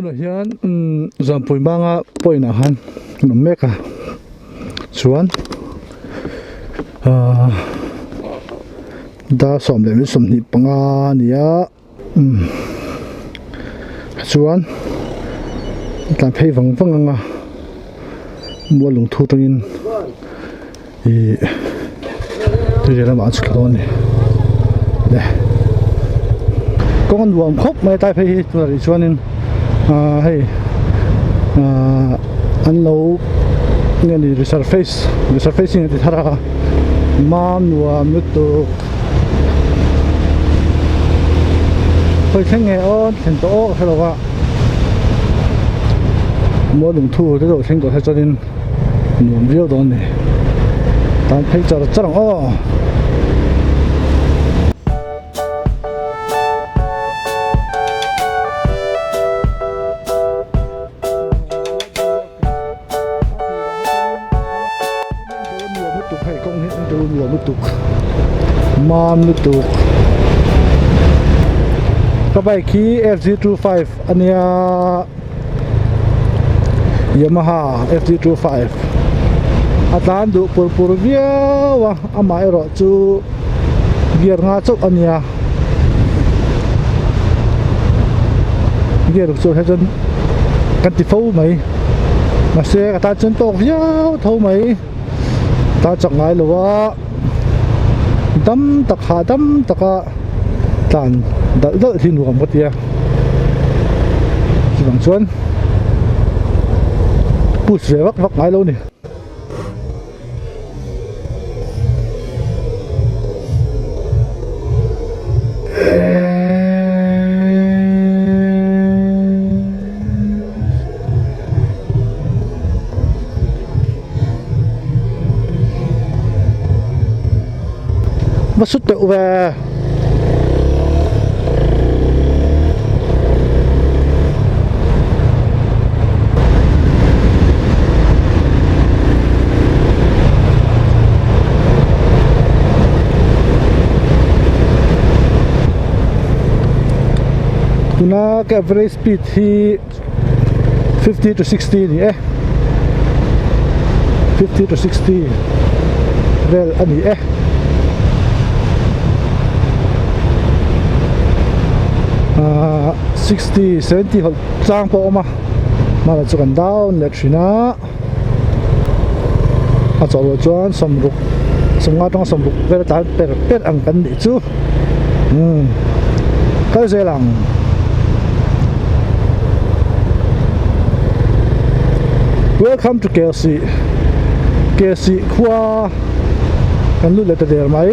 tunah hian zampui manga poina han nom meka chuan da som le mi som ni panga nia chuan tlan phei wang anga mo lung thu tangin I tu je la ma chu lo ni le con luồng khóc mấy tai phê tu là cho nên hay anh lâu nghe đi resurfacing thì thà ra mam luồng nước tu hơi thanh nghe ôn thành tổ hay là vậy mua đồng thu cái đồ thanh tổ hay cho nên luồng riêu đó này tan phê cho rằng Mom nutuk kabai ki FZ25 ania Yamaha FZ25 atan du pur viawa amai ro chu gear nga chok ania gear chu hajan kan ti fo mai ma se ta chen tok viaw tho mai ta chak ngai lowa đâm tắc hạ đâm tắc à tàn đỡ đỡ thì nuông một tia chỉ bằng chuan bút về vắt vắt ngay lâu nè mà xuất tự về tuna cái average speed thì 50 to 60 ni 50 to 60 well ani 60, 70 hol trang po ma là choกัน down lek shina a chaw chuan somruk songa tong somruk ver ta per ang kan ni chu kal zelang welcome to KLC khua kan lu le ta der mai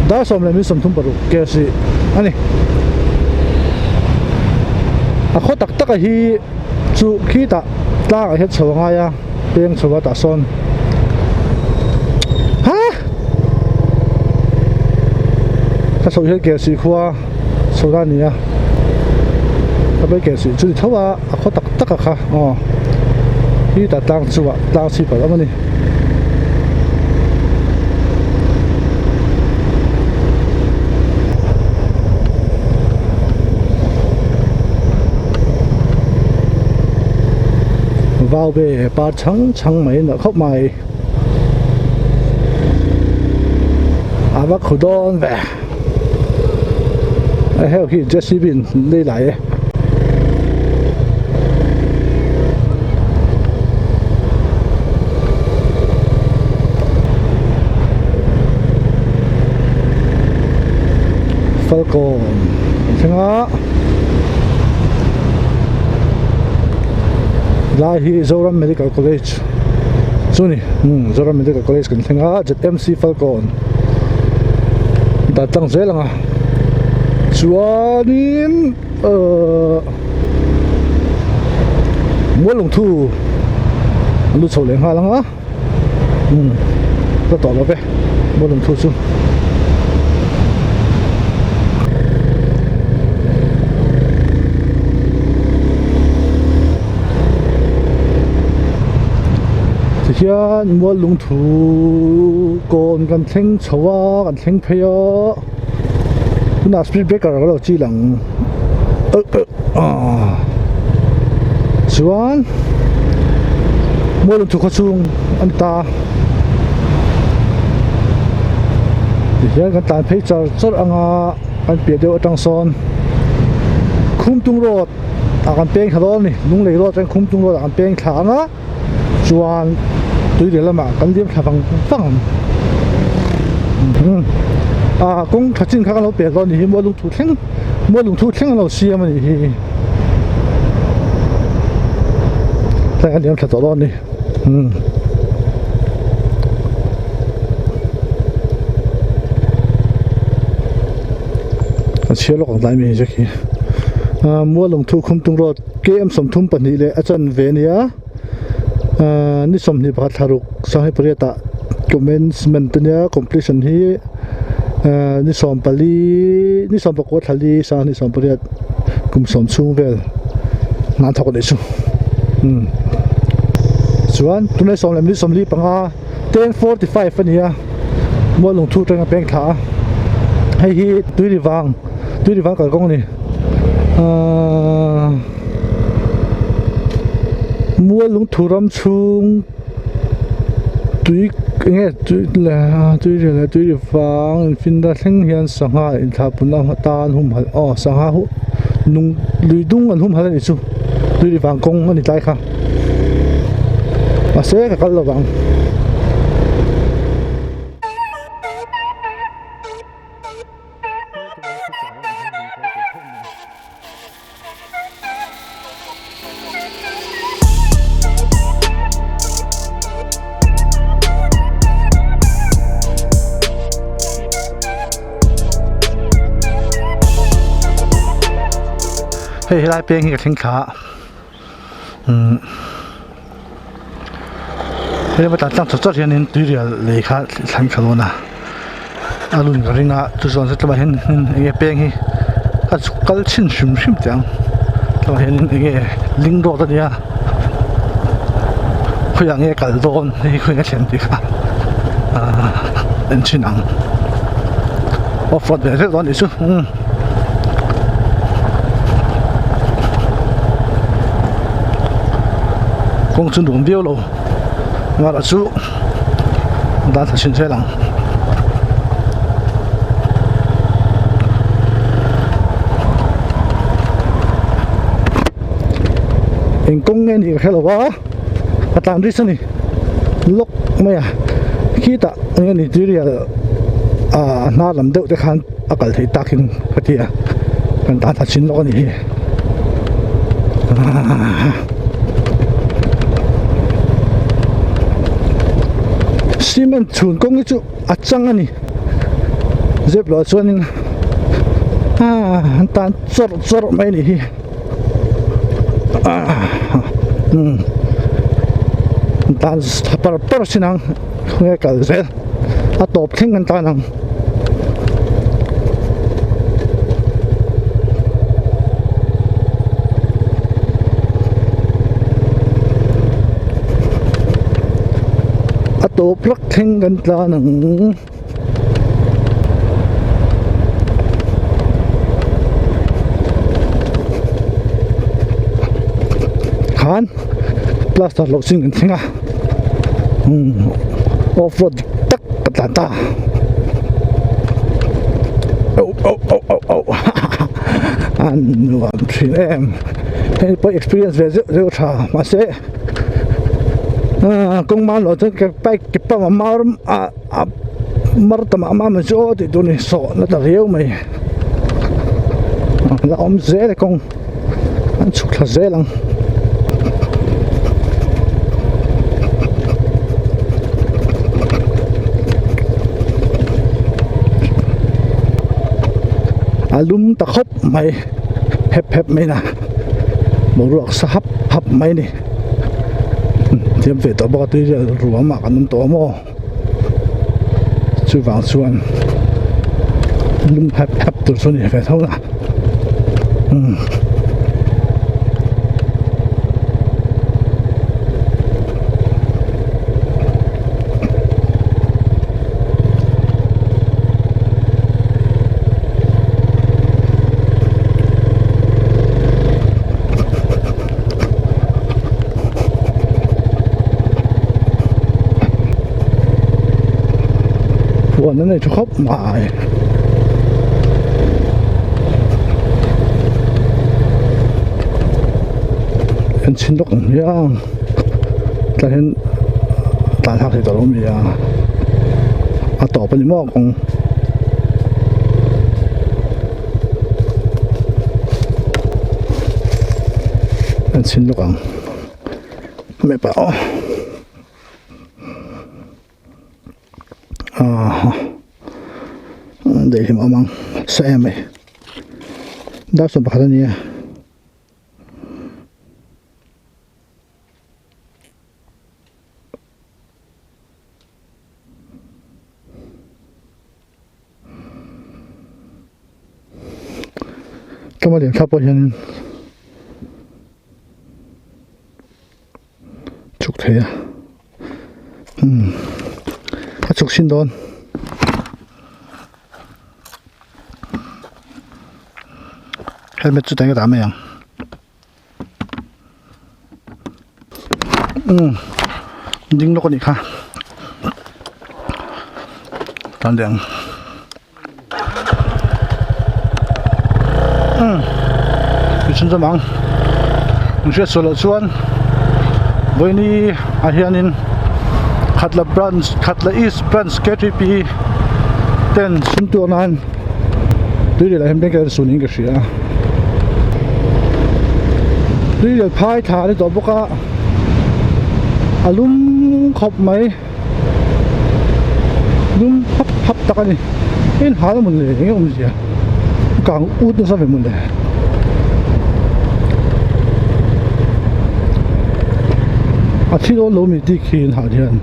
da som le mi som thum paru KLC ani a kho tak tak hi chu khi ta tla a het chawanga ya peng chawa ta son ha ta so he KLC khuwa sodania ta be KLC chu thawa a kho tak tak kha hi ta tang chuwa tang chi pa amani vào về ba trắng mấy nữa khóc mày bác khổ đôn về heo khi Jesse Bin đi lại Falcon xem á lai hi Zoram Medical College chuni Zoram Medical College kan thenga ZMC Falcon ta tang zelanga chuanin mua lung thu lu chho leng ha langa ta to lo be mua lung thu chu hian mua lung thu cồnกันเท่งชัวกันเท่งเพยคุณอาสปีดเบรกเราจีหลังส่วนมัวลงทุกขชุงอันตาเดี๋ยวกันตาเพย์จะจดอ่างอันเปียเดียวจังซอนคุ้มตุงรถอาการเป้งขลอนนี่ลุงเลยรถจังคุ้มตุงรถอาการเป้งขานะส่วนตัวเดียวละมากันเลี้ยงขาฟังกงทัดจินข้างเราเปียรถนี่มัวลงทุกเท่งเราเสียมันนี่แต่กันเลี้ยงขาตัวรถนี่เชื่อโลกของใจมีสักทีมัวลงทุนคุมตุงรถเกมสมทุนปนิเลยอาจารย์เวเนียนี่สมนิพัฒน์รุกสร้างให้ประเทศcommencement ตัวเนี้ย completion ที่นี่สมปลีนี่สมประกวดทะเลสร้างนี่สมประเทศกุมสมชุ่งเวลงานทอกได้ชุ่งส่วนตัวนี้สมแล้วนี่สมรีปังอา10:45ฟันเนี่ยมัวลงทุนตั้งแต่เป็นขาให้ฮีตุยดีฟังกับกงนี่มัวลงทุรำชุงตุยเนี่ยตุยดีฟังฟินดาเซ็งเฮียนสังหาอินทาปุณณตานหุ่มหันสังหาหุนุ่งลุยดุงอันหุ่มหันนี่สุตุยดีฟังกงอันนี้ใจค่ะมาเสกกันระวังเฮ้ยไล่เปียงกับเข่งขาเฮ้ยมาตัดตั้งจุดๆเห็นตัวเดียวเลยค่ะทันขลุ่นนะอารุณก็เรื่องจุดส่วนสุดมาเห็นไอ้เปียงที่ก็กัลชินชิมจังมาเห็นไอ้ลิงโดดตัวเนี้ยคุยอย่างเงี้ยกัลโดนนี่คุยกันเช่นเดียวกันเป็นชินังออฟโรดเรื่องตอนนี้สุ公司弄标了，我来做，但是新车人，人工嘅你睇到哇，啊但係呢，碌咩啊？其他嘅你對啲那諗到就看啊個睇打傾嗰啲啊，跟但係新攞你。ซีเมนต์ชุนกงจู่อัดจังอันนี้เจ็บหลอดส่วนนึงตานจดไม่นี่ตานปะสินังเงี้ยกันเสร็จอ่ะตบทิ้งกันตานังตัวพลักทิ้งกันตาหนึ่งขานพลาสติกหลอกสิ่งกันทิ้งอ่ะออฟโรดตักกระตาอันนู้นทรีเอ็มให้ไป experience เร็วช้ามาเสกงมาหลอดจะไปเก็บปั๊มมามาร์ตมามันจะติดตัวนี้สอนแล้วแต่เรียวไหมแล้วอมเซ่เลยกงอันสุดละเซ่ลังอารมณ์ตะคบไหมเห็บไหมนะบอกรู้สับหับไหมนี่เทียมเฟตตัวปกติจะรวมมากันตัวโม่ช่วยฟังส่วนลุ่มแผบตัวส่วนใหญ่เฟตเท่าไหร่ วันนั้นในทุกครบหมายเป็นชิ้นตกย่างแต่เห็นตาทักที่ตลอดมีต่อไปหม้อของเป็นชิ้นตกไม่เปล่าเดี๋ยวผมเอามังใส่ไหมได้สมบัตินี้ก็มาเรียนทับไปยันฉุกเถียถ้าฉุกชินโดนเฮลเมตจุดไหนก็ตามยังยิงนกคนอีกค่ะตอนเดียงอยู่ชั้นสมองผมเชื่อส่วนละส่วนวันนี้อาเฮียนินขัดละบรันส์ขัดละอีสบรันส์KTPเต้นสุนตัวนั้นดูดิอะไรเห็นเป็นการสุนิงก็เสียดูดิพายถาในตัวพวกก็อารมณ์ขบไหมลุ่มพับตะกันนี่เห็นหาแล้วมันเลยอย่างเงี้ยมันเสียกลางอุดนั่นซะเป็นมันเลยอาทิตย์เราไม่ได้กินหาเดือน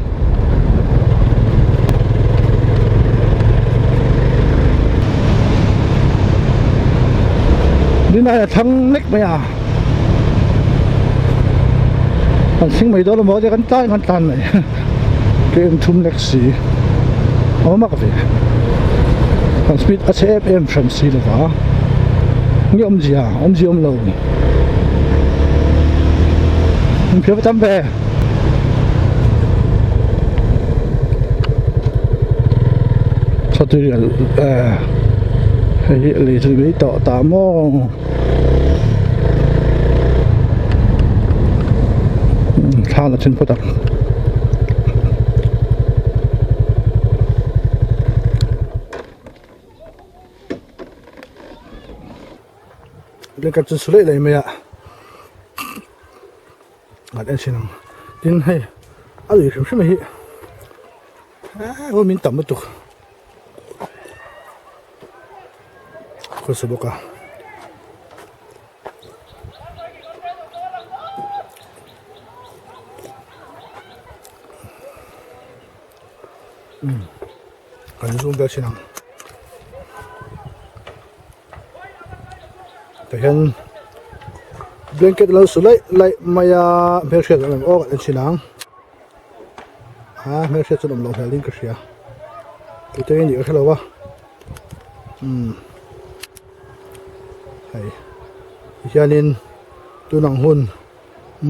นี่นายทั้งเล็กไหมอันสิ่งไม่โดนเราบอกจะกันต้านกันตันเลยเกมทุ่มเล็กสีเอามากกว่าอันสปีดACFM ฟรมซีเลยว่ะนี่อมจีอมเราเพียบจำไปสตูดิโอเฮ้ยเลยจะไปต่อตามมองท่าละชิ้นพอดักเรื่องการจะสุดเลยไหมอะอันนี้สินังดินให้อะไรใช่ไหมฮิว่ามินต่ำมาตุกคนสบุกะอันนี้ซูมเบลสินังแต่เห็นเบลงเก็ตเราสุดเลยมายาเบลเชตเราออกอันสินังเบลเชตจะนำลงแถวลิงก์เสียตัวเองดีก็แค่เราวะไอ้ยานินตัวหนังหุ่น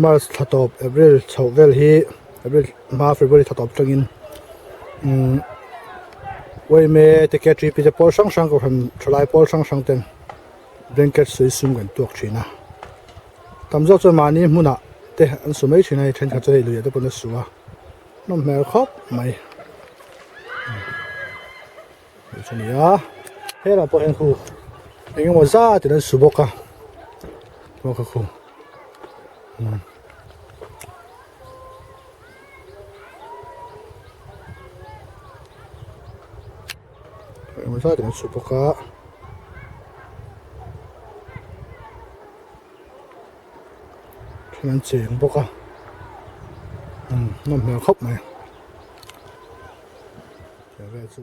มาร์สถัดตบเอเบลชาวเวลฮีเอเบลมาเฟบริถัดตบจังอินวันเมื่อที่แกทริปจะพอช่างก็ทำทลายพอช่างเต็มเบลงเก็ตสวยสุ่มกันตัวชีนะทำจากจนมานี้มุนะแต่อันสมัยชีนะฉันก็จะได้เลยแต่ปนสัวน้ำแมวครบไหมชนีอ่ะเฮ้ยเราพอเห็นคู่เองว่าซาตินั้นสุบกะตัวก็คู่เองว่าซาตินั้นสุบกะฉะนั้นเสียงบกะน้ำแมวครบไหมเดี๋ยวเราจะ